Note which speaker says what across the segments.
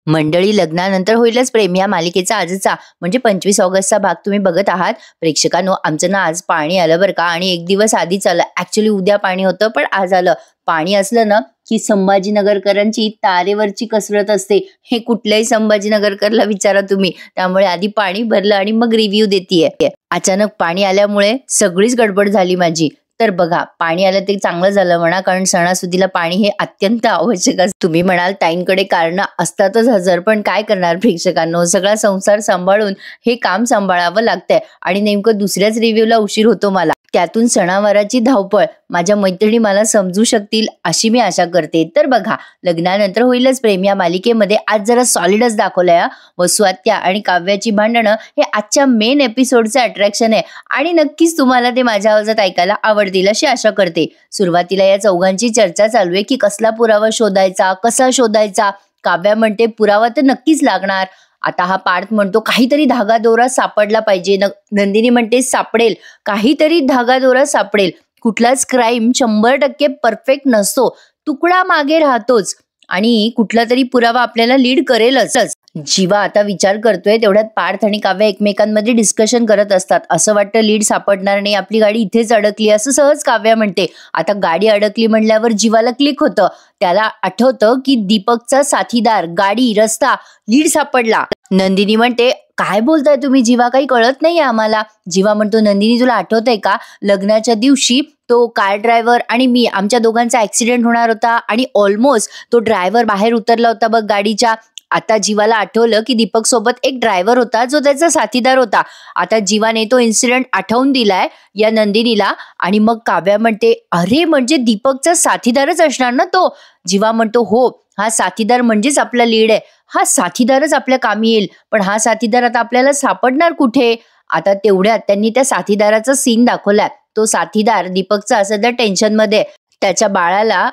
Speaker 1: मंडळी, लग्नानंतर होईलच प्रेम या मालिकेचा आजचा म्हणजे 25 ऑगस्टचा भाग तुम्ही बघत आहात. प्रेक्षकांनो, आमचं ना आज पाणी आलं बरं का, आणि एक दिवस आधीच आलं. ऍक्च्युली उद्या पाणी होतं पण आज आलं. पाणी असलं ना की संभाजीनगरकरांची तारेवरची कसरत असते, हे कुठल्याही संभाजीनगरकरला विचारा तुम्ही. त्यामुळे आधी पाणी भरलं आणि मग रिव्ह्यू देतीये. अचानक पाणी आल्यामुळे सगळीच गडबड झाली माझी. तर बघा, पाणी आलं ते चांगलं झालं म्हणा, कारण सणासुदीला पाणी हे अत्यंत आवश्यक असतं. तुम्ही म्हणाल ताईंकडे कारणं असतातच हजर, पण काय करणार प्रेक्षकांनो, सगळा संसार सांभाळून हे काम सांभाळावं लागतंय आणि नेमकं दुसऱ्याच रिव्ह्यूला उशीर होतो मला. त्यातून सणावाराची धावपळ. माझ्या मैत्रिणी मला समजू शकतील अशी मी आशा करते. तर बघा, लग्नानंतर होईलच प्रेम या मालिकेमध्ये आज जरा सॉलिडच दाखवलंय. वसू आत्या आणि काव्याची भांडणं हे आजच्या मेन एपिसोडचं अट्रॅक्शन आहे आणि नक्कीच तुम्हाला ते माझ्या आवाजात ऐकायला आवडतील अशी आशा करते. सुरुवातीला या चौघांची चर्चा चालू आहे की कसला पुरावा शोधायचा, कसा शोधायचा. काव्या म्हणते पुरावा तर नक्कीच लागणार. आता हा पार्थ म्हणतो काहीतरी धागादोरा सापडला पाहिजे. नंदिनी म्हणते सापडेल, काहीतरी धागादोरा सापडेल. कुठलाच क्राईम 100% परफेक्ट नसतो, तुकडा मागे राहतोच आणि कुठला तरी पुरावा आपल्याला लीड करेलच. जीवा आता विचार करतोय, तेवढ्यात पार्थ आणि काव्या एकमेकांमध्ये डिस्कशन करत असतात. असं वाटतं लीड सापडणार नाही, आपली गाडी इथेच अडकली असं सहज काव्या म्हणते. आता गाडी अडकली म्हणल्यावर जीवाला क्लिक होतं. त्याला आठवतं की दीपकचा साथीदार, गाडी, रस्ता, लीड सापडला. नंदिनी म्हणते काय बोलताय तुम्ही जीवा, काही कळत नाहीये आम्हाला. जीवा म्हणतो नंदिनी तुला आठवतंय का, लग्नाच्या दिवशी तो कार ड्रायव्हर आणि मी, आमच्या दोघांचा ऍक्सिडेंट होणार होता आणि ऑलमोस्ट तो ड्रायव्हर बाहेर उतरला होता बघ गाडीच्या. आता जीवाला आठवलं की दीपक सोबत एक ड्रायव्हर होता जो त्याचा साथीदार होता. आता जीवाने तो इन्सिडेंट आठवून दिलाय या नंदिनीला आणि मग काव्या म्हणते अरे म्हणजे दीपकचा साथीदारच असणार ना तो. जीवा म्हणतो हो, हा साथीदार म्हणजेच आपला लीड आहे. हा साथीदारच आपल्या कामी येईल, पण हा साथीदार आता आपल्याला सापडणार कुठे. आता तेवढ्यात त्यांनी त्या साथीदाराचा सीन दाखवलाय. तो साथीदार दीपकचा सध्या टेन्शन मध्ये, त्याच्या बाळाला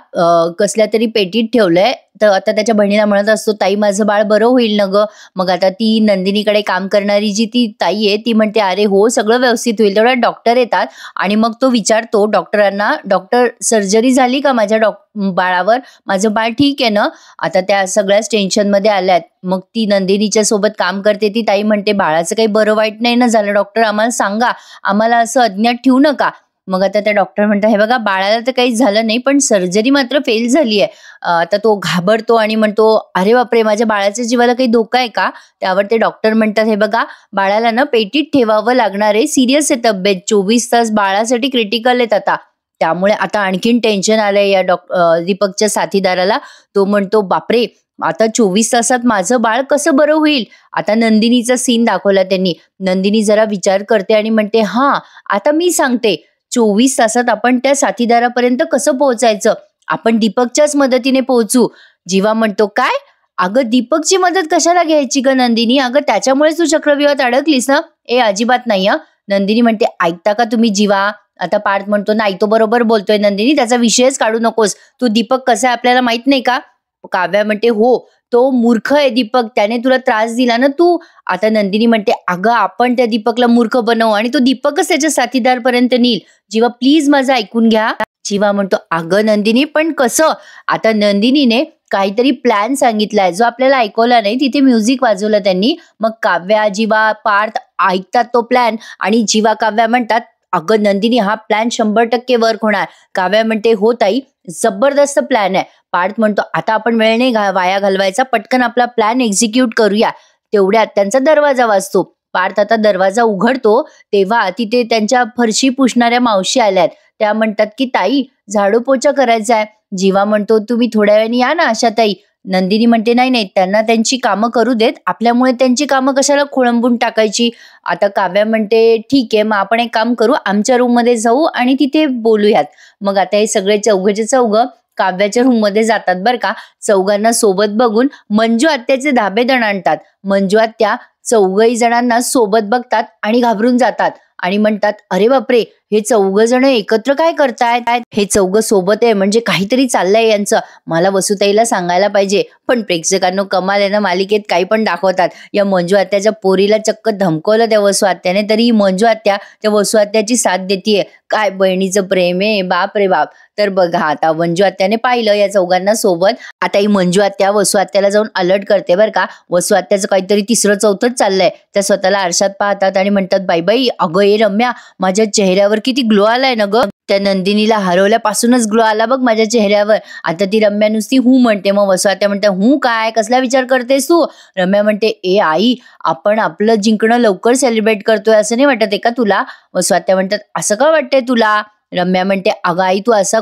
Speaker 1: कसल्या तरी पेटीत ठेवलंय. तर आता त्याच्या बहिणीला म्हणत असतो ताई माझं बाळ बरं होईल ना ग. मग आता ती नंदिनीकडे काम करणारी जी ती ताई आहे ती म्हणते अरे हो सगळं व्यवस्थित होईल. तेवढ्या डॉक्टर येतात आणि मग तो विचारतो डॉक्टरांना, डॉक्टर सर्जरी झाली का माझ्या बाळावर, माझं बाळ ठीक आहे ना. आता त्या सगळ्याच टेन्शनमध्ये आल्यात. मग ती नंदिनीच्या सोबत काम करते ती ताई म्हणते बाळाचं काही बरं वाईट नाही ना झालं डॉक्टर, आम्हाला सांगा, आम्हाला असं अज्ञात ठेवू नका. मग आता त्या डॉक्टर म्हणतात हे बघा बाळाला तर काहीच झालं नाही पण सर्जरी मात्र फेल झाली आहे. आता तो घाबरतो आणि म्हणतो अरे बापरे माझ्या बाळाच्या जीवाला काही धोका आहे का. त्यावर ते डॉक्टर म्हणतात हे बघा बाळाला ना पेटीत ठेवावं लागणार आहे, सिरियस आहे तब्येत, 24 तास बाळासाठी क्रिटिकल आहेत आता. त्यामुळे आता आणखीन टेन्शन आलंय या दीपकच्या साथीदाराला. तो म्हणतो बापरे आता 24 तासात माझं बाळ कसं बरं होईल. आता नंदिनीचा सीन दाखवला त्यांनी. नंदिनी जरा विचार करते आणि म्हणते हा आता मी सांगते, 24 तासात आपण त्या साथीदारापर्यंत कसं पोहोचायचं, आपण दीपकच्याच मदतीने पोहोचू. जीवा म्हणतो काय, अगं दीपकची मदत कशाला घ्यायची ग नंदिनी, अगं त्याच्यामुळेच तू चक्रव्यूहात अडकलीस ना. अजिबात नाही. नंदिनी म्हणते ऐकता का तुम्ही जीवा. आता पार्थ म्हणतो नाही तो बरोबर बोलतोय नंदिनी, त्याचा विषयच काढू नकोस, तू दीपक कसा आहे आपल्याला माहित नाही का. काव्या म्हणते हो तो मूर्ख आहे दीपक, त्याने तुला त्रास दिला ना तू. आता नंदिनी म्हणते अगं आपण त्या दीपकला मूर्ख बनवू आणि तो दीपकच त्याच्या साथीदार पर्यंत नेईल. जीवा प्लीज माझं ऐकून घ्या. जीवा म्हणतो अगं नंदिनी पण कसं. आता नंदिनीने काहीतरी प्लॅन सांगितलाय जो आपल्याला ऐकवला नाही, तिथे म्युझिक वाजवलं त्यांनी. मग काव्या, जीवा, पार्थ ऐकतात तो प्लॅन आणि जीवा काव्या म्हणतात अगं नंदिनी हा प्लॅन 100% वर्क होणार. काव्या म्हणते हो ताई जबरदस्त प्लॅन आहे. पार्थ म्हणतो आता आपण वेळ नाही वाया घालवायचा, पटकन आपला प्लॅन एक्झिक्यूट करूया. तेवढ्यात त्यांचा दरवाजा वाजतो. पार्थ आता दरवाजा उघडतो तेव्हा तिथे त्यांच्या फरशी पुसणाऱ्या मावशी आल्यात. त्या म्हणतात की ताई झाडू पोछा करायचा आहे. जीवा म्हणतो तुम्ही थोड्या वेळाने या ना आशाताई. नंदिनी म्हणते नाही नाही त्यांना त्यांची कामं करू देत, आपल्यामुळे त्यांची कामं कशाला खोळंबून टाकायची. आता काव्या म्हणते ठीक आहे मग आपण एक काम करू, आमच्या रूम मध्ये जाऊ आणि तिथे बोलूयात. मग आता हे सगळे चौघचे चौघ काव्याच्या रूम मध्ये जातात बरं का. चौघांना सोबत बघून मंजू आत्याचे धाबेदण आणतात. मंजू आत्या चौघही जणांना सोबत बघतात आणि घाबरून जातात आणि म्हणतात अरे बापरे हे 4 जण एकत्र काय करतायत, हे 4 सोबत आहे म्हणजे काहीतरी चाललंय यांचं, मला वसुताईला सांगायला पाहिजे. पण प्रेक्षकांनो कमाल आहे ना, मालिकेत काही पण दाखवतात. या मंजू आत्याच्या पोरीला चक्क धमकवलं त्या वसू आत्याने, तरी मंजू आत्या त्या वसू आत्याची साथ देतीये. काय बहिणीचं प्रेम आहे, बाप रे बाप. तर बघा आता मंजू आत्याने पाहिलं या चौघांना सोबत. आता ही मंजू आत्या वसू आत्याला जाऊन अलर्ट करते बरं का. वसू आत्याचं काहीतरी तिसरं चौथंच चाललंय. त्या स्वतःला आरशात पाहतात आणि म्हणतात, बाई बाई अगं ये रम्या, माझ्या चेहऱ्यावर किती ग्लो आलाय ना ग. त्या नंदिनीला हरवल्यापासूनच ग्लो आला बघ माझ्या चेहऱ्यावर. आता ती रम्या नुसती हू म्हणते. मग वसू आत्या म्हणते, हू काय, कसला विचार करतेस तू. रम्या म्हणते, ए आई, आपण आपलं जिंकणं लवकर सेलिब्रेट करतोय असं नाही वाटत आहे का तुला. वसू आत्या म्हणतात, असं का वाटतंय तुला. रम्या म्हणते, अगं आई, तू असला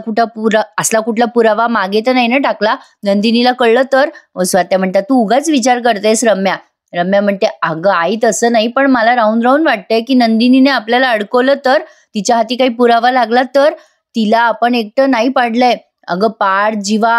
Speaker 1: कुठला पुरावा मागे तर नाही ना टाकला, नंदिनीला कळलं तर. वसू आत्या म्हणतात, तू उगाच विचार करतेस रम्या. रम्या म्हणते, अगं आई तसं नाही, पण मला राहून राहून वाटतंय की नंदिनीने आपल्याला अडकवलं तर, तिच्या हाती काही पुरावा लागला तर. तिला आपण एकटं नाही पाडलंय. अगं पाड, जीवा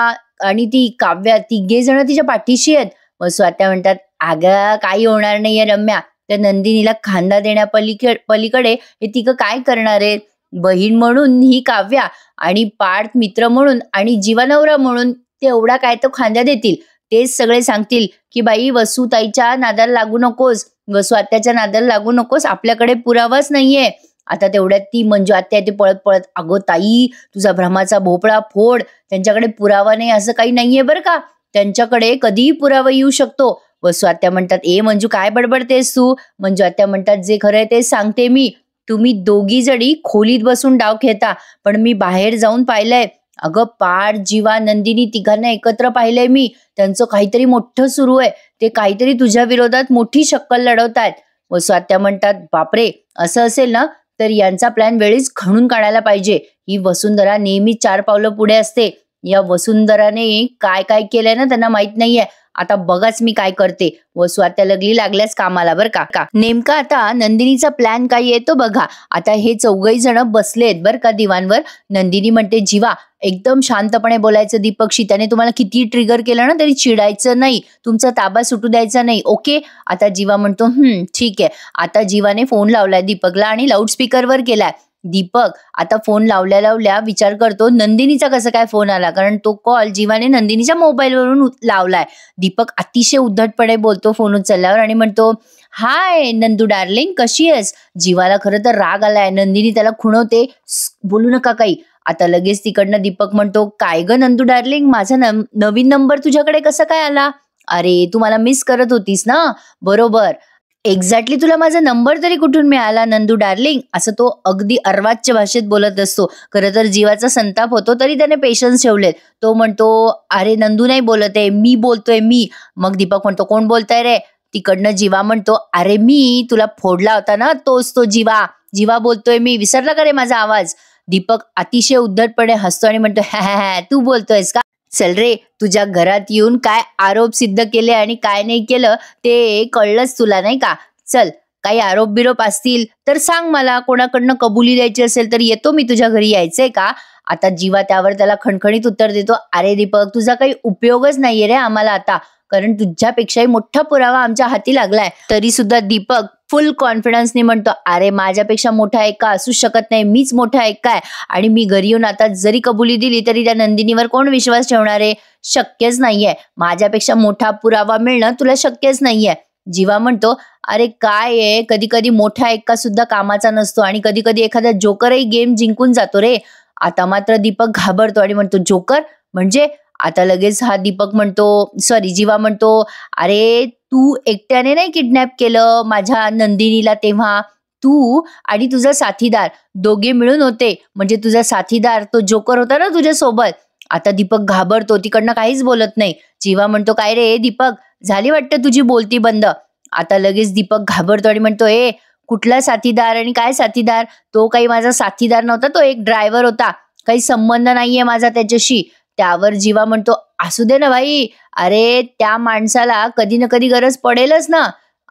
Speaker 1: आणि ती काव्या तिघे जण तिच्या पाठीशी आहेत. वसू आत्या म्हणतात, अगं काही होणार नाहीये रम्या, त्या नंदिनीला खांदा पलीकडे हे तिघं काय करणार आहे. बहीण म्हणून ही काव्या आणि पार्थ मित्र म्हणून आणि जीवानवरा म्हणून तेवढा काय तो खांद्या देतील. तेच सगळे सांगतील की बाई वसू ताईच्या नादाला लागू नकोस, वसू आत्याच्या नादाला लागू नकोस, आपल्याकडे पुरावाच नाहीये. आता तेवढ्यात ती मंजू आत्या येते पळत पळत. अगो ताई, तुझा भ्रमाचा भोपळा फोड, त्यांच्याकडे पुरावा नाही असं काही नाहीये बरं का, त्यांच्याकडे कधीही पुरावा येऊ शकतो. वसू आत्या म्हणतात, ए मंजू काय बडबडतेस तू. मंजू आत्या म्हणतात, जे खरं आहे ते सांगते मी. तुम्ही दोघी जणी खोलीत बसून डाव खेळता, पण मी बाहेर जाऊन पाहिलंय. अगं पाड, जीवा, नंदिनी तिघांना एकत्र पाहिलंय मी. त्यांचं काहीतरी मोठं सुरू आहे, ते काहीतरी तुझ्या विरोधात मोठी शक्कल लढवतायत. वसू आत्या म्हणतात, बापरे, असं असेल ना तर यांचा प्लॅन वेळीच खणून काढायला पाहिजे. ही वसुंधरा नेहमी 4 पावलं पुढे असते. या वसुंधराने काय काय केलंय ना त्यांना माहित नाहीये. आता बघाच मी काय करते. वसू आत्या लागल्यास कामाला बरं का. नेमका आता नंदिनीचा प्लॅन काय येतो बघा. आता हे चौघही जण बसलेत बरं का दिवाणवर. नंदिनी म्हणते, जीवा एकदम शांतपणे बोलायचं दीपकशी, त्याने तुम्हाला किती ट्रिगर केलं ना तरी चिडायचं नाही, तुमचा ताबा सुटू द्यायचा नाही, ओके. आता जीवा म्हणतो, ठीक आहे. आता जीवाने फोन लावलाय दीपकला आणि लाऊडस्पीकरवर केलाय. दीपक आता फोन लावल्या विचार करतो नंदिनीचा कसा काय फोन आला, कारण तो कॉल जीवाने नंदिनीच्या मोबाईलवरून लावलाय. दीपक अतिशय उद्धटपणे बोलतो फोन उचलल्यावर आणि म्हणतो, हाय नंदू डार्लिंग, कशी आहेस. जीवाला खरं तर राग आलाय. नंदिनी त्याला खुणवते, बोलू नका काही. आता लगेच तिकडनं दीपक म्हणतो, काय ग नंदू डार्लिंग, माझा नवीन नंबर तुझ्याकडे कसा काय आला. अरे तू मला मिस करत होतीस ना. बरोबर, एक्झॅक्टली, तुला माझा नंबर तरी कुठून मिळाला नंदू डार्लिंग. असं तो अगदी अर्वाच्य भाषेत बोलत असतो. खरं तर जीवाचा संताप होतो तरी त्याने पेशन्स ठेवलेत. तो म्हणतो, अरे नंदू नाही बोलत आहे, मी बोलतोय मी. मग दीपक म्हणतो, कोण बोलताय रे. तिकडनं जीवा म्हणतो, अरे मी तुला फोडला होता ना, तोच तो जीवा. जीवा बोलतोय मी, विसरला का रे माझा आवाज. दीपक अतिशय उद्धटपणे हसतो आणि म्हणतो, हा तू बोलतोयस का. चल रे, तुझ्या घरात येऊन काय आरोप सिद्ध केले आणि काय नाही केलं ते कळलंच तुला नाही का. चल, काही आरोप बिरोप असतील तर सांग मला, कोणाकडनं कबुली द्यायची असेल तर येतो मी तुझ्या घरी, यायचंय का. आता जीवा त्यावर त्याला खणखणीत उत्तर देतो, अरे दीपक, तुझा काही उपयोगच नाहीये रे आम्हाला आता, कारण तुझ्यापेक्षाही मोठा पुरावा आमच्या हाती लागलाय. तरी सुद्धा दीपक फुल कॉन्फिडन्सने म्हणतो, अरे माझ्यापेक्षा मोठा एक का असूच शकत नाही, मीच मोठा एक काय. आणि मी घरी येऊन आता जरी कबुली दिली तरी त्या नंदिनीवर कोण विश्वास ठेवणार आहे. शक्यच नाहीये, माझ्यापेक्षा मोठा पुरावा मिळणं तुला शक्यच नाहीये. जीवा म्हणतो, अरे काय आहे, कधी कधी मोठा एक्का सुद्धा कामाचा नसतो आणि कधी कधी एखादा जोकरही गेम जिंकून जातो रे. आता मात्र दीपक घाबरतो आणि म्हणतो, जोकर म्हणजे. आता लगेच हा दीपक म्हणतो, सॉरी जीवा म्हणतो, अरे तू एकट्याने नाही किडनॅप केलं माझ्या नंदिनीला, तेव्हा तू आणि तुझा साथीदार दोघे मिळून होते. म्हणजे तुझा साथीदार तो जोकर होता ना तुझ्या सोबत. आता दीपक घाबरतो, तिकडनं काहीच बोलत नाही. जीवा म्हणतो, काय रे दीपक, झाली वाटतं तुझी बोलती बंद. आता लगेच दीपक घाबरतो आणि म्हणतो, कुठला साथीदार आणि काय साथीदार, तो काही माझा साथीदार नव्हता, तो एक ड्रायव्हर होता, काही संबंध नाहीये माझा त्याच्याशी. त्यावर जीवा म्हणतो, असू दे ना भाई, अरे त्या माणसाला कधी ना कधी गरज पडेलच ना.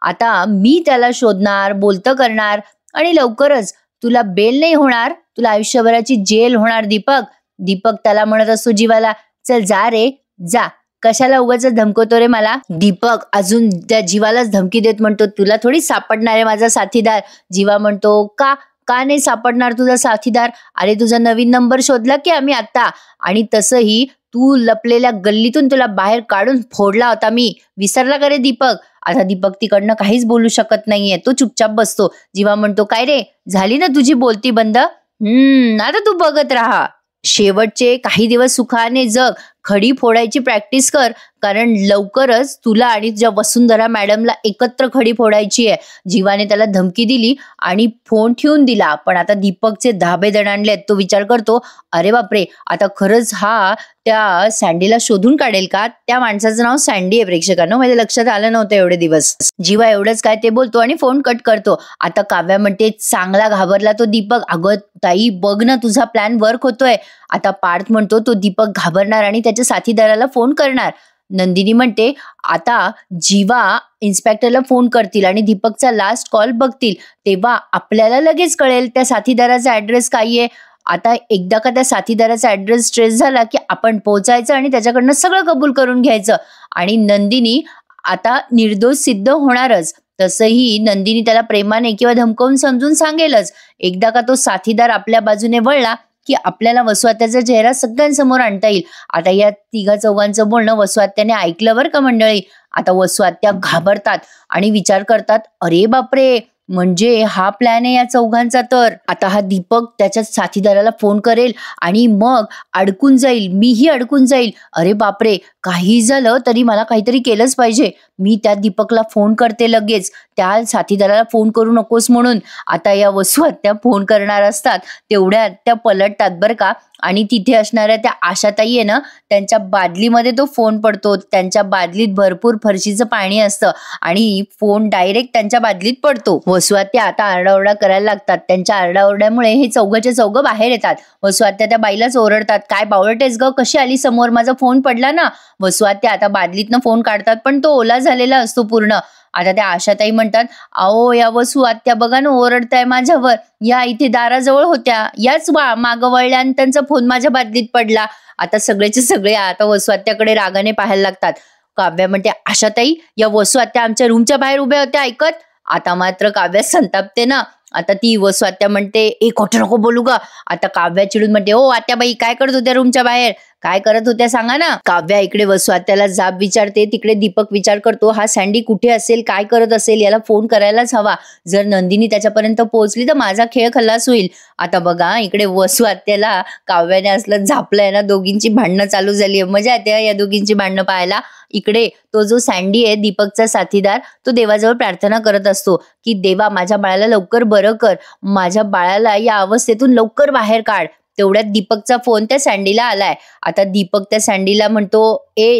Speaker 1: आता मी त्याला शोधणार, बोलतं करणार आणि लवकरच तुला बेल नाही होणार, तुला आयुष्यभराची जेल होणार दीपक. दीपक त्याला म्हणत असतो जीवाला, चल जा रे जा, कशाला उगाच धमकवतो रे मला. दीपक अजून त्या जीवालाच धमकी देत म्हणतो, तुला थोडी सापडणार आहे माझा साथीदार. जीवा म्हणतो, का नाही सापडणार तुझा साथीदार. अरे तुझा नवीन नंबर शोधला की आम्ही आता, आणि तसंही तू लपलेल्या गल्लीतून तुला बाहेर काढून फोडला होता मी, विसरला का रे दीपक. आता दीपक तिकडनं काहीच बोलू शकत नाहीये, तो चुपचाप बसतो. जीवा म्हणतो, काय रे, झाली ना तुझी बोलती बंद. आता तू बघत राहा. शेवटचे काही दिवस सुखाने जग, खडी फोडायची प्रॅक्टिस कर, कारण लवकरच तुला आणि तुझ्या वसुंधरा मॅडमला एकत्र खडी फोडायची आहे. जीवाने त्याला धमकी दिली आणि फोन ठेवून दिला, पण आता दीपकचे धाबे दणाणलेत. तो विचार करतो, अरे बापरे, आता खरंच हा त्या सँडीला शोधून काढेल का? त्या माणसाचं नाव सँडी आहे प्रेक्षकांनो, माझ्या लक्षात आलं नव्हतं एवढे दिवस. जीवा एवढंच काय ते बोलतो आणि फोन कट करतो. आता काव्या म्हणते, चांगला घाबरला तो दीपक. अगं ताई, बघ ना, तुझा प्लॅन वर्क होतोय. आता पार्थ म्हणतो, तो दीपक घाबरणार आणि त्याच्या साथीदाराला फोन करणार. नंदिनी म्हणते, आता जीवा इन्स्पेक्टरला फोन करतील आणि दीपकचा लास्ट कॉल बघतील, तेव्हा आपल्याला लगेच कळेल त्या साथीदाराचा ऍड्रेस काय आहे. आता एकदा का त्या साथीदाराचा ऍड्रेस ट्रेस झाला की आपण पोहोचायचं आणि त्याच्याकडनं सगळं कबूल करून घ्यायचं आणि नंदिनी आता निर्दोष सिद्ध होणारच. तसंही नंदिनी त्याला प्रेमाने किंवा धमकावून समजून सांगेलच. एकदा का तो साथीदार आपल्या बाजूने वळला की आपल्याला वसुआत्याचा चेहरा सगळ्यांसमोर आणता येईल. आता या तिघा चौघांचं बोलणं वसुआत्याने ऐकलं बरं का मंडळी. आता वसुआत्या घाबरतात आणि विचार करतात, अरे बापरे, म्हणजे हा प्लॅन आहे या चौघांचा. तर आता हा दीपक त्याच्या साथीदाराला फोन करेल आणि मग अडकून जाईल, मीही अडकून जाईल. अरे बापरे, काही झालं तरी मला काहीतरी केलंच पाहिजे. मी त्या दीपकला फोन करते लगेच, त्या साथीदाराला फोन करू नकोस म्हणून. आता या वसुआत्या फोन करणार असतात तेवढ्यात त्या पलटतात बरं का, आणि तिथे असणाऱ्या त्या आशाताई आहे ना, त्यांच्या बादलीमध्ये तो फोन पडतो. त्यांच्या बादलीत भरपूर फरशीचं पाणी असतं आणि फोन डायरेक्ट त्यांच्या बादलीत पडतो. वसुआत्या आता आरडाओरडा करायला लागतात. त्यांच्या आरडाओरड्यामुळे हे चौघचे चौघ बाहेर येतात. वसुआत्या त्या बाईलाच ओरडतात, काय बावळटेस ग, कशी आली समोर, माझा फोन पडला ना. वसुआत्या आता बादलीतनं फोन काढतात, पण तो ओला झालेला असतो पूर्ण. आता त्या आशाताई म्हणतात, अहो या वसुआत्या बघा ना, ओरडताय माझ्यावर, या इथे दाराजवळ होत्या, याच मागं वळल्या आणि त्यांचा फोन माझ्या बादलीत पडला. आता सगळेचे सगळे आता वसुआत्याकडे रागाने पाहायला लागतात. काव्या म्हणते, आशाताई, या वसुआत्या आमच्या रूमच्या बाहेर उभ्या होत्या ऐकत. आता मात्र काव्या संतापते ना. आता ती वसुआत्या म्हणते, खोटं नको बोलू ग. आता काव्या चिडून म्हणते, ओ आत्याबाई, काय करत होत्या रूमच्या बाहेर, काय करत होत्या सांगा ना. काव्या इकडे वसुआत्याला जाब विचारते, तिकडे दीपक विचार करतो, हा सँडी कुठे असेल, काय करत असेल, याला फोन करायलाच हवा. जर नंदिनी त्याच्यापर्यंत पोहोचली तर माझा खेळ खल्लास होईल. आता बघा इकडे वसुआत्याला काव्याने असलं झापलंय ना, दोघींची भांडणं चालू झाली आहे. मजा येते या दोघींची भांडणं पाहायला. इकडे तो जो सँडी आहे दीपकचा साथीदार, तो देवाजवळ प्रार्थना करत असतो की देवा, माझ्या बाळाला लवकर बरं कर, माझ्या बाळाला या अवस्थेतून लवकर बाहेर काढ. तेवढ्यात दीपकचा फोन त्या सँडीला आलाय. आता दीपक त्या सँडीला म्हणतो,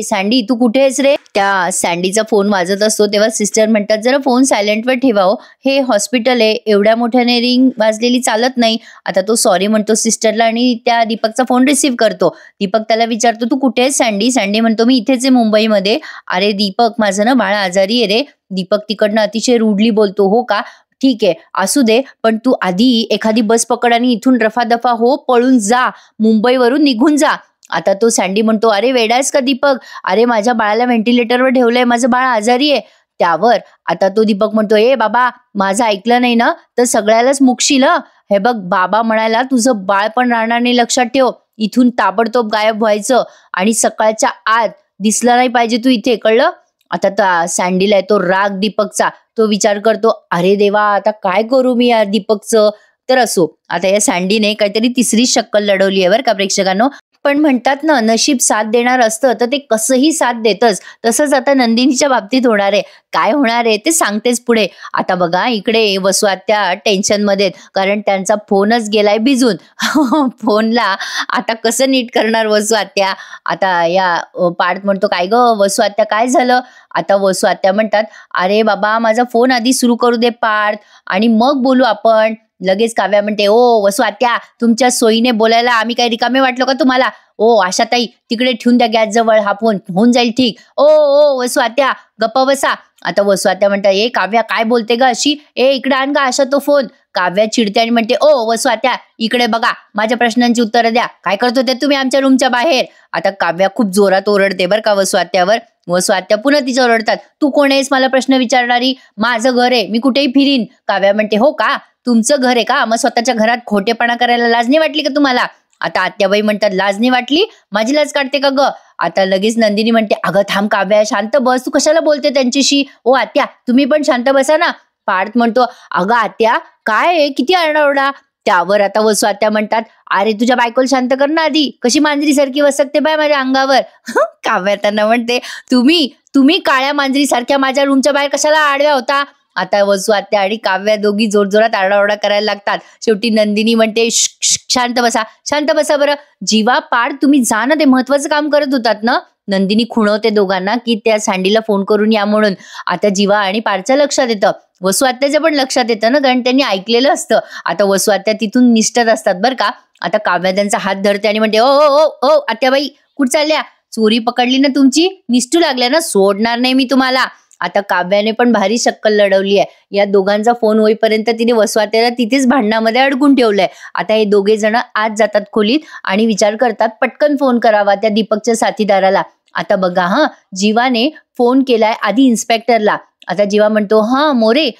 Speaker 1: सँडी, तू कुठे आहेस रे. त्या सँडीचा फोन वाजत असतो तेव्हा सिस्टर म्हणतात, जरा फोन सायलेंटवर ठेवा हो, हे हॉस्पिटल आहे, एवढ्या मोठ्याने रिंग वाजलेली चालत नाही. आता तो सॉरी म्हणतो सिस्टरला आणि त्या दीपकचा फोन रिसीव्ह करतो. दीपक त्याला विचारतो, तू कुठे आहेस सँडी. सँडी म्हणतो, मी इथेच आहे मुंबईमध्ये. अरे दीपक, माझं ना बाळ आजारी आहे रे. दीपक तिकडनं अतिशय रूडली बोलतो, हो का, ठीक आहे, असू दे, पण तू आधी एखादी बस पकड आणि इथून रफादफा हो, पळून जा, मुंबईवरून निघून जा. आता तो सँडी म्हणतो, अरे वेडायस का दीपक, अरे माझ्या बाळाला व्हेंटिलेटरवर ठेवलंय, माझं बाळ आजारी आहे. त्यावर आता तो दीपक म्हणतो, बाबा, माझं ऐकलं नाही ना तर सगळ्यालाच मुकशील. हे बघ, बाबा म्हणाला तुझं बाळ पण राहणार नाही, लक्षात ठेव. इथून ताबडतोब गायब व्हायचं आणि सकाळच्या आत दिसला नाही पाहिजे तू इथे, कळलं. आता सँडीला येतो राग दीपकचा. तो विचार करतो, अरे देवा, आता काय करू मी या दीपकचं. तर असो, आता या सँडीने काहीतरी तिसरी शक्कल लढवली आहे बरं का प्रेक्षकांनो. पण म्हणतात ना, नशीब साथ देणार असतं तर ते कसंही साथ देतच. तसंच आता नंदिनीच्या बाबतीत होणार आहे. काय होणार आहे ते सांगतेच पुढे. आता बघा इकडे वसुआत्या टेन्शन मध्ये, कारण त्यांचा फोनच गेलाय भिजून. फोनला आता कसं नीट करणार वसुआत्या. आता या पार्थ म्हणतो, काय ग वसुआत्या, काय झालं. आता वसुआत्या म्हणतात, अरे बाबा, माझा फोन आधी सुरू करू दे पार्थ, आणि मग बोलू आपण. लगेच काव्या म्हणते, वसुआत्या, तुमच्या सोयीने बोलायला आम्ही काही रिकामे वाटलो का तुम्हाला. आशाताई, तिकडे ठेवून द्या गॅस जवळ, हा फोन होऊन जाईल ठीक. वसुआत्या, गप्पा बसा. आता वसुआत्या म्हणतात, काव्या, काय बोलते ग अशी, इकडे आण का आशा तो फोन. काव्या चिडते आणि म्हणते, वसुआत्या, इकडे बघा, माझ्या प्रश्नांची उत्तरं द्या, काय करत होते तुम्ही आमच्या रूमच्या बाहेर. आता काव्या खूप जोरात ओरडते बरं का वसुआत्यावर. वसुआत्या पुन्हा तिच्या ओरडतात, तू कोण आहेस मला प्रश्न विचारणारी, माझं घर आहे, मी कुठेही फिरीन. काव्या म्हणते, हो का, तुमचं घर आहे का, मग स्वतःच्या घरात खोटेपणा करायला लाज नाही वाटली का तुम्हाला. आता आत्याबाई म्हणतात, लाज नाही वाटली, माझी लाज काढते का ग. आता लगेच नंदिनी म्हणते, अगं थांब काव्या, शांत बस, तू कशाला बोलते त्यांच्याशी. आत्या, तुम्ही पण शांत बसा ना. पार्थ म्हणतो, अगं आत्या, काय आहे, किती आरडाओरडा. त्यावर आता वसुआत्या म्हणतात, अरे तुझ्या बायकोला शांत कर ना आधी, कशी मांजरीसारखी वसकते बाय माझ्या अंगावर. काव्या त्यांना म्हणते, तुम्ही तुम्ही काळ्या मांजरीसारख्या माझ्या रूमच्या बाहेर कशाला आडव्या होता. आता वसुआत्या आणि काव्या दोघी जोरजोरात आरडाओरडा करायला लागतात. शेवटी नंदिनी म्हणते, शांत बसा, शांत बसा बरं. जीवा, पाड, तुम्ही जा ना, ते महत्वाचं काम करत होतात ना. नंदिनी खुणवते दोघांना की त्या सँडीला फोन करून या म्हणून. आता जीवा आणि पाडच्या लक्षात येतं, वसुआत्याच्या पण लक्षात येतं ना, कारण त्यांनी ऐकलेलं असतं. आता वसुआत्या तिथून निष्ठत असतात बरं का. आता काव्या त्यांचा हात धरते आणि म्हणते, ओ ओ ओ ओ आत्याबाई, कुठं चालल्या? चोरी पकडली ना तुमची, निष्ठू लागल्या ना, सोडणार नाही मी तुम्हाला. आता काव्याने पण भारी शक्कल लढवली आहे. या दोघांचा फोन होईपर्यंत तिने वसुआत्याला तिथेच भांडणामध्ये अडकून ठेवलंय. आता हे दोघे जण आज जातात खोलीत आणि विचार करतात पटकन फोन करावा त्या दीपकच्या साथीदाराला. आता बघा जीवाने फोन केलाय आधी इन्स्पेक्टरला. आता जीवा म्हणतो, मोरे,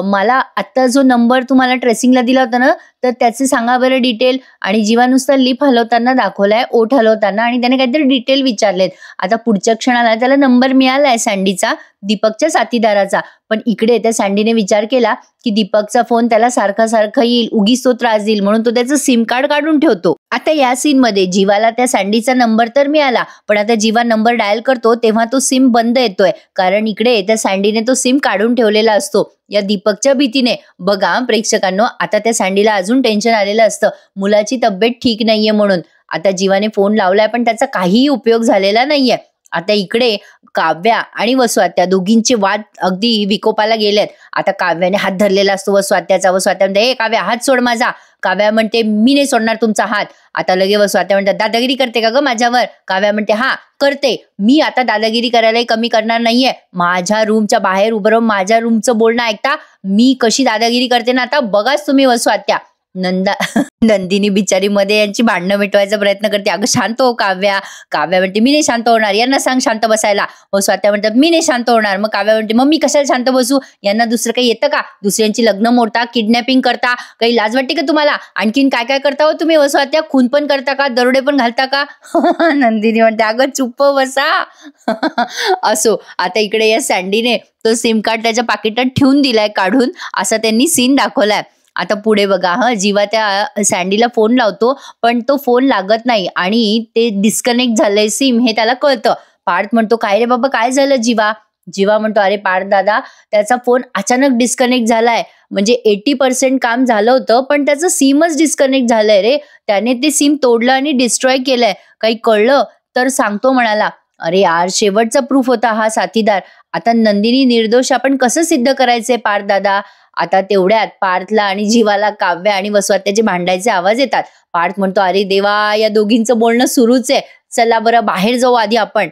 Speaker 1: मला आता जो नंबर तुम्हाला ट्रेसिंगला दिला होता ना, तर त्याचे सांगा बरं डिटेल. आणि जीवा नुसता लिप हलवताना दाखवलाय, ओठ हलवताना, आणि त्याने काहीतरी डिटेल विचारलेत. आता पुढच्या क्षणाला त्याला नंबर मिळालाय सँडीचा, दीपकच्या साथीदाराचा. पण इकडे त्या सँडीने विचार केला की दीपकचा फोन त्याला सारखा सारखा येईल, उगीच तो त्रास देईल, म्हणून तो त्याचं सिम कार्ड काढून ठेवतो. आता या सीन मध्ये जीवाला त्या सँडीचा नंबर तर मिळाला, पण आता जीवा नंबर डायल करतो तेव्हा तो सिम बंद येतोय, कारण इकडे त्या सँडीने तो सिम काढून ठेवलेला असतो या दीपकच्या भीतीने. बघा प्रेक्षकांनो, आता त्या सँडीला अजून टेन्शन आलेलं असतं, मुलाची तब्येत ठीक नाहीये म्हणून. आता जीवाने फोन लावलाय पण त्याचा काहीही उपयोग झालेला नाहीये. आता इकडे काव्या आणि वसुआत्या दोघींचे वाद अगदी विकोपाला गेलेत. आता काव्याने हात धरलेला असतो वसुआत्याचा. वसुआत्या म्हणते, ए काव्या, हात सोड माझा. काव्या म्हणते, मी नाही सोडणार तुमचा हात. आता लगे वसुआत्या म्हणतात, दादागिरी करते का ग माझ्यावर? काव्या म्हणते, हा करते, मी आता दादागिरी करायलाही कमी करणार नाहीये. माझ्या रूमच्या बाहेर उभं राहून माझ्या रूमचं बोलणं ऐकता मी कशी दादागिरी करते ना, आता बघाच तुम्ही. वसुआत्या नंदिनी बिचारी मध्ये यांची भांडणं मिटवायचा प्रयत्न करते. अगं शांत हो काव्या. काव्या म्हणते, मी नाही शांत होणार, यांना सांग शांत बसायला. वसुआत्या म्हणतात, मी नाही शांत होणार. मग काव्या म्हणते, मग मी कशाला शांत बसू? यांना दुसरं काही येतं का? दुसऱ्यांची लग्न मोडता, किडनॅपिंग करता, काही लाज वाटते का तुम्हाला? आणखीन काय काय करता हो तुम्ही वसुआत्या? खून पण करता का? दरोडे पण घालता का? नंदिनी म्हणते, अगं चुप्प बसा. असो, आता इकडे या सँडीने तो सिम कार्ड त्याच्या पाकिटात ठेवून दिलाय काढून, असा त्यांनी सीन दाखवलाय. आता पुढे बघा, जीवा त्या सँडीला फोन लावतो पण तो फोन लागत नाही आणि ते डिस्कनेक्ट झालंय सिम हे त्याला कळतं. पार्थ म्हणतो, काय रे बाबा, काय झालं जीवा? जीवा म्हणतो, अरे पार्थ दादा, त्याचा फोन अचानक डिस्कनेक्ट झालाय. म्हणजे 80% काम झालं होतं पण त्याचं सिमच डिस्कनेक्ट झालंय रे. त्याने ते सिम तोडलं आणि डिस्ट्रॉय केलंय. काही कळलं तर सांगतो म्हणाला. अरे यार, शेवटचा प्रूफ होता हा साथीदार. आता नंदिनी निर्दोष आपण कसं सिद्ध करायचंय पार्थ दादा? आता तेवढ्यात पार्थला आणि जीवाला काव्या आणि वसुआत्याचे भांडायचे आवाज येतात. पार्थ म्हणतो, अरे देवा, या दोघींचं बोलणं सुरूच आहे, चला बरं बाहेर जाऊ आधी आपण.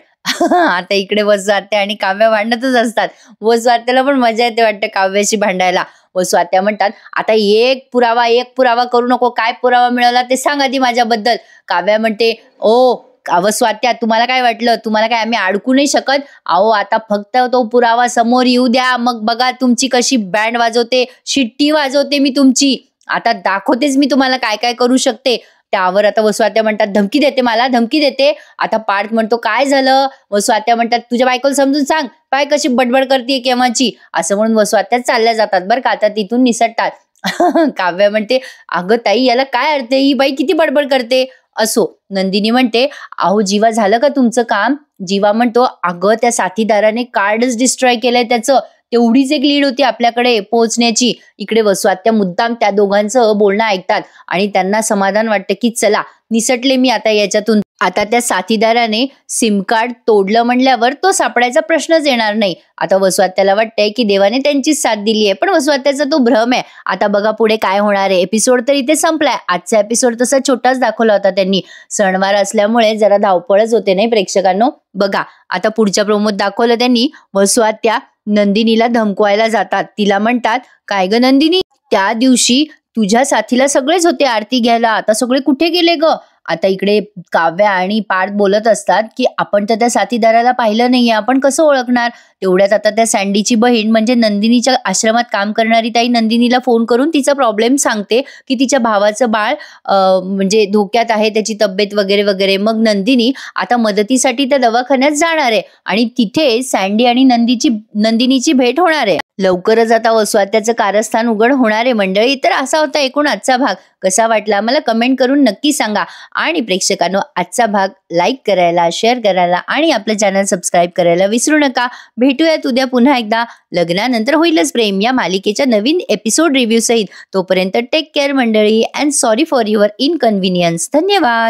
Speaker 1: आता इकडे वसुआत्या आणि काव्या भांडतच असतात. वसुआत्याला पण मजा येते वाटतं काव्याशी भांडायला. वसुआत्या म्हणतात, आता एक पुरावा करू नको, काय पुरावा मिळवला ते सांग आधी माझ्याबद्दल. काव्या म्हणते, ओ वसुआत्या, तुम्हाला काय वाटलं? तुम्हाला काय आम्ही अडकू नाही शकत? अहो, आता फक्त तो पुरावा समोर येऊ द्या, मग बघा तुमची कशी बँड वाजवते, शिट्टी वाजवते मी तुमची. आता दाखवतेच मी तुम्हाला काय काय करू शकते. त्यावर आता वसुआत्या म्हणतात, धमकी देते, मला धमकी देते. आता पार्थ म्हणतो, काय झालं? वसुआत्या म्हणतात, तुझ्या बायकोला समजून सांग, पाय कशी बडबड करते केव्हाची. असं म्हणून वसुआत्या चालल्या जातात बरं का. आता तिथून निसटतात. काव्या म्हणते, अगं ताई, याला काय अर्थ आहे? ही बाई किती बडबड करते. असो, नंदिनी म्हणते, अहो जीवा, झालं का तुमचं काम? जीवा म्हणतो, अगं त्या साथीदाराने कार्डच डिस्ट्रॉय केलंय त्याचं, तेवढीच एक लीड होती आपल्याकडे पोहोचण्याची. इकडे वसुआत्या मुद्दाम त्या दोघांचं बोलणं ऐकतात आणि त्यांना समाधान वाटतं की चला, निसटले मी आता याच्यातून. आता त्या साथीदाराने सिम कार्ड तोडलं म्हणल्यावर तो सापडायचा प्रश्नच येणार नाही. आता वसुआत्याला वाटतंय की देवाने त्यांचीच साथ दिली आहे, पण वसुआत्याचा तो भ्रम आहे. आता बघा पुढे काय होणार आहे. एपिसोड तर इथे संपलाय. आजचा एपिसोड तसा छोटाच दाखवला होता त्यांनी, सणवार असल्यामुळे जरा धावपळच होते नाही प्रेक्षकांनो. बघा आता पुढच्या प्रोमोत दाखवलं त्यांनी, वसुआत्या नंदिनीला धमकवायला जातात. तिला म्हणतात, काय ग नंदिनी, त्या दिवशी तुझ्या साथीला सगळेच होते आरती घ्यायला, आता सगळे कुठे गेले ग? आता इकडे काव्या आणि पार्थ बोलत असतात की आपण तर त्या साथीदाराला पाहिलं नाहीये, आपण कसं ओळखणार. तेवढ्यात आता त्या सँडीची बहीण म्हणजे नंदिनीच्या आश्रमात काम करणारी ताई नंदिनीला फोन करून तिचा प्रॉब्लेम सांगते की तिच्या भावाचं बाळ म्हणजे धोक्यात आहे, त्याची तब्येत वगैरे वगैरे. मग नंदिनी आता मदतीसाठी त्या दवाखान्यात जाणार आहे आणि तिथे सँडी आणि नंदिनीची भेट होणार आहे. लवकरच आता वसवात्याचं कारस्थान उघड होणार आहे मंडळी. तर असा होता एकूण आजचा भाग. कसा वाटला मला कमेंट करून नक्की सांगा. आणि प्रेक्षकांनो, आजचा भाग लाईक करायला, शेअर करायला आणि आपलं चॅनल सबस्क्राईब करायला विसरू नका. भेटूयात उद्या पुन्हा एकदा लग्नानंतर होईलच प्रेम या मालिकेच्या नवीन एपिसोड रिव्ह्यू सहित. तोपर्यंत टेक केअर मंडळी, and sorry for your inconvenience. धन्यवाद.